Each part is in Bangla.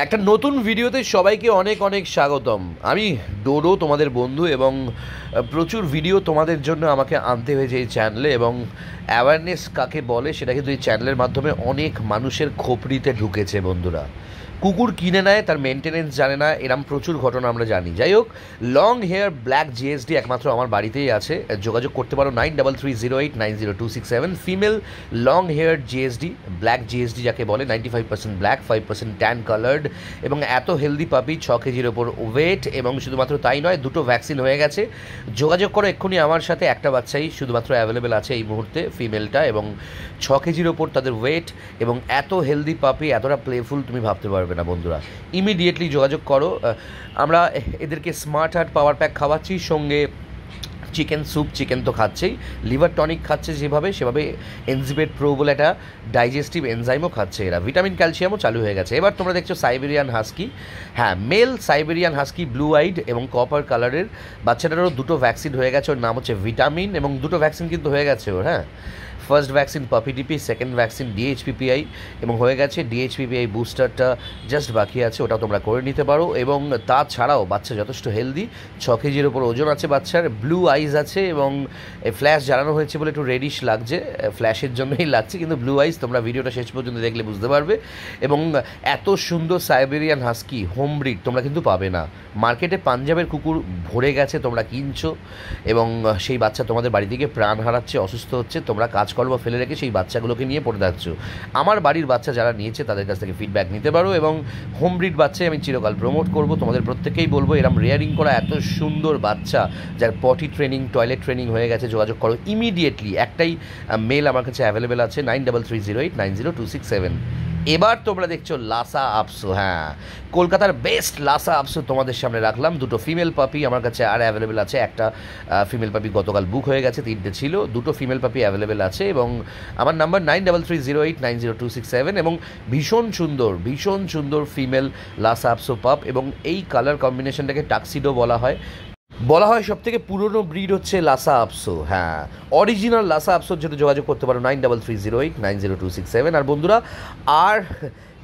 একটা নতুন ভিডিওতে সবাইকে অনেক অনেক স্বাগতম। আমি ডোডো, তোমাদের বন্ধু, এবং প্রচুর ভিডিও তোমাদের জন্য আমাকে আনতে হয়েছে এই চ্যানেলে। এবং অ্যাওয়ারনেস কাকে বলে সেটা কিন্তু এই চ্যানেলের মাধ্যমে অনেক মানুষের খোপড়িতে ঢুকেছে। বন্ধুরা, কুকুর কিনে নেয়, তার মেনটেনেন্স জানে না, এরম প্রচুর ঘটনা আমরা জানি। যাই হোক, লং হেয়ার ব্ল্যাক জিএসডি একমাত্র আমার বাড়িতেই আছে। যোগাযোগ করতে পারো 9330890267। Female long hair GSD, black GSD যাকে বলে, 95% ব্ল্যাক, 5% ট্যান কালার্ড, এবং এত হেলদি পাপি, 6 কেজির ওপর ওয়েট। এবং শুধুমাত্র তাই নয়, দুটো ভ্যাকসিন হয়ে গেছে। যোগাযোগ করো এক্ষুনি আমার সাথে। একটা বাচ্চাই শুধুমাত্র অ্যাভেলেবেল আছে এই মুহূর্তে, ফিমেলটা, এবং 6 কেজির ওপর তাদের ওয়েট, এবং এত হেলদি পাপি, এতটা প্লেফুল তুমি ভাবতে পারবে না। বন্ধুরা, ইমিডিয়েটলি যোগাযোগ করো। আমরা এদেরকে স্মার্ট হার্ট পাওয়ার প্যাক খাওয়াচ্ছি, সঙ্গে চিকেন স্যুপ, চিকেন তো খাচ্ছেই, লিভার টনিক খাচ্ছে যেভাবে, সেভাবে এনজিবেট প্রো বলে একটা ডাইজেস্টিভ এনজাইমও খাচ্ছে এরা। ভিটামিন ক্যালসিয়ামও চালু হয়ে গেছে। এবার তোমরা দেখছো সাইবেরিয়ান হাস্কি। হ্যাঁ, male Siberian husky, blue eyed এবং কপার কালারের। বাচ্চাটারও দুটো ভ্যাকসিন হয়ে গেছে। ওর নাম হচ্ছে ভিটামিন, এবং দুটো ভ্যাকসিন কিন্তু হয়ে গেছে ওর। হ্যাঁ, ফার্স্ট ভ্যাকসিন পাপিডিপি, সেকেন্ড ভ্যাকসিন ডিএইচপিপিআই, এবং হয়ে গেছে ডিএইচপিপিআই বুস্টারটা জাস্ট বাকি আছে, ওটা তোমরা করে নিতে পারো। এবং তাছাড়াও বাচ্চা যথেষ্ট হেলদি, 6 কেজির ওপর ওজন আছে বাচ্চার, ব্লু আইজ আছে, এবং ফ্ল্যাশ জ্বালানো হয়েছে বলে একটু রেডিশ লাগছে, ফ্ল্যাশের জন্যই লাগছে, কিন্তু ব্লু আইজ তোমরা ভিডিওটা শেষ পর্যন্ত দেখলে বুঝতে পারবে। এবং এত সুন্দর সাইবেরিয়ান হাস্কি হোম ব্রিড তোমরা কিন্তু পাবে না মার্কেটে। পাঞ্জাবের কুকুর ভরে গেছে, তোমরা কিনছো, এবং সেই বাচ্চা তোমাদের বাড়ি থেকে প্রাণ হারাচ্ছে, অসুস্থ হচ্ছে, তোমরা কাজকর্ম ফেলে রেখে সেই বাচ্চাগুলোকে নিয়ে পড়ে থাকছো। আমার বাড়ির বাচ্চা যারা নিয়েছে তাদের কাছ থেকে ফিডব্যাক নিতে পারো, এবং হোম ব্রিড বাচ্চাই আমি চিরকাল প্রমোট করবো। তোমাদের প্রত্যেকেই বলবো, এরম রেয়ারিং করা এত সুন্দর বাচ্চা যার পটি ট্রেনিং, টয়লেট ট্রেনিং হয়ে গেছে, যোগাযোগ করো ইমিডিয়েটলি। একটাই মেল আমার কাছে অ্যাভেলেবেল আছে, 9330890267। এবার তোমরা দেখছো লাসা আপসো। হ্যাঁ, কলকাতার বেস্ট লাসা আপসো তোমাদের সামনে রাখলাম। দুটো ফিমেল পাপি আমার কাছে আর অ্যাভেলেবেল আছে। একটা ফিমেল পাপি গতকাল বুক হয়ে গেছে, 3টে ছিল, দুটো ফিমেল পাপি অ্যাভেলেবেল আছে। এবং আমার নাম্বার 9330890267। এবং ভীষণ সুন্দর, ভীষণ সুন্দর ফিমেল লাসা আপসো পাপ, এবং এই কালার কম্বিনেশনটাকে টাক্সিডো বলা হয়। সব থেকে পুরনো ব্রিড হচ্ছে লাসা আপসো। হ্যাঁ, অরিজিনাল লাসা আপসোর জন্য যোগাযোগ করতে পারো 9330890267। আর বন্ধুরা, আর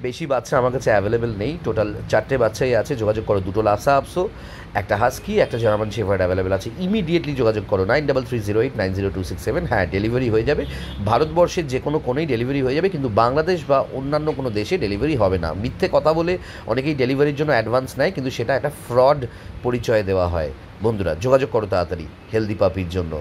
বেশি বাচ্চা আমার কাছে অ্যাভেলেবেল নেই, টোটাল 4টে বাচ্চাই আছে। যোগাযোগ করো, দুটো লাসা আপসো, একটা হাস্কি, একটা জার্মান শেফার্ড অ্যাভেলেবেল আছে। ইমিডিয়েটলি যোগাযোগ করো 9330890267। হ্যাঁ, ডেলিভারি হয়ে যাবে, ভারতবর্ষের যে কোনো কোণেই ডেলিভারি হয়ে যাবে, কিন্তু বাংলাদেশ বা অন্যান্য কোনো দেশে ডেলিভারি হবে না। মিথ্যে কথা বলে অনেকেই ডেলিভারির জন্য অ্যাডভান্স নেয়, কিন্তু সেটা একটা ফ্রড পরিচয় দেওয়া হয়। বন্ধুরা, যোগাযোগ করো তাড়াতাড়ি হেলদি পাপির জন্য।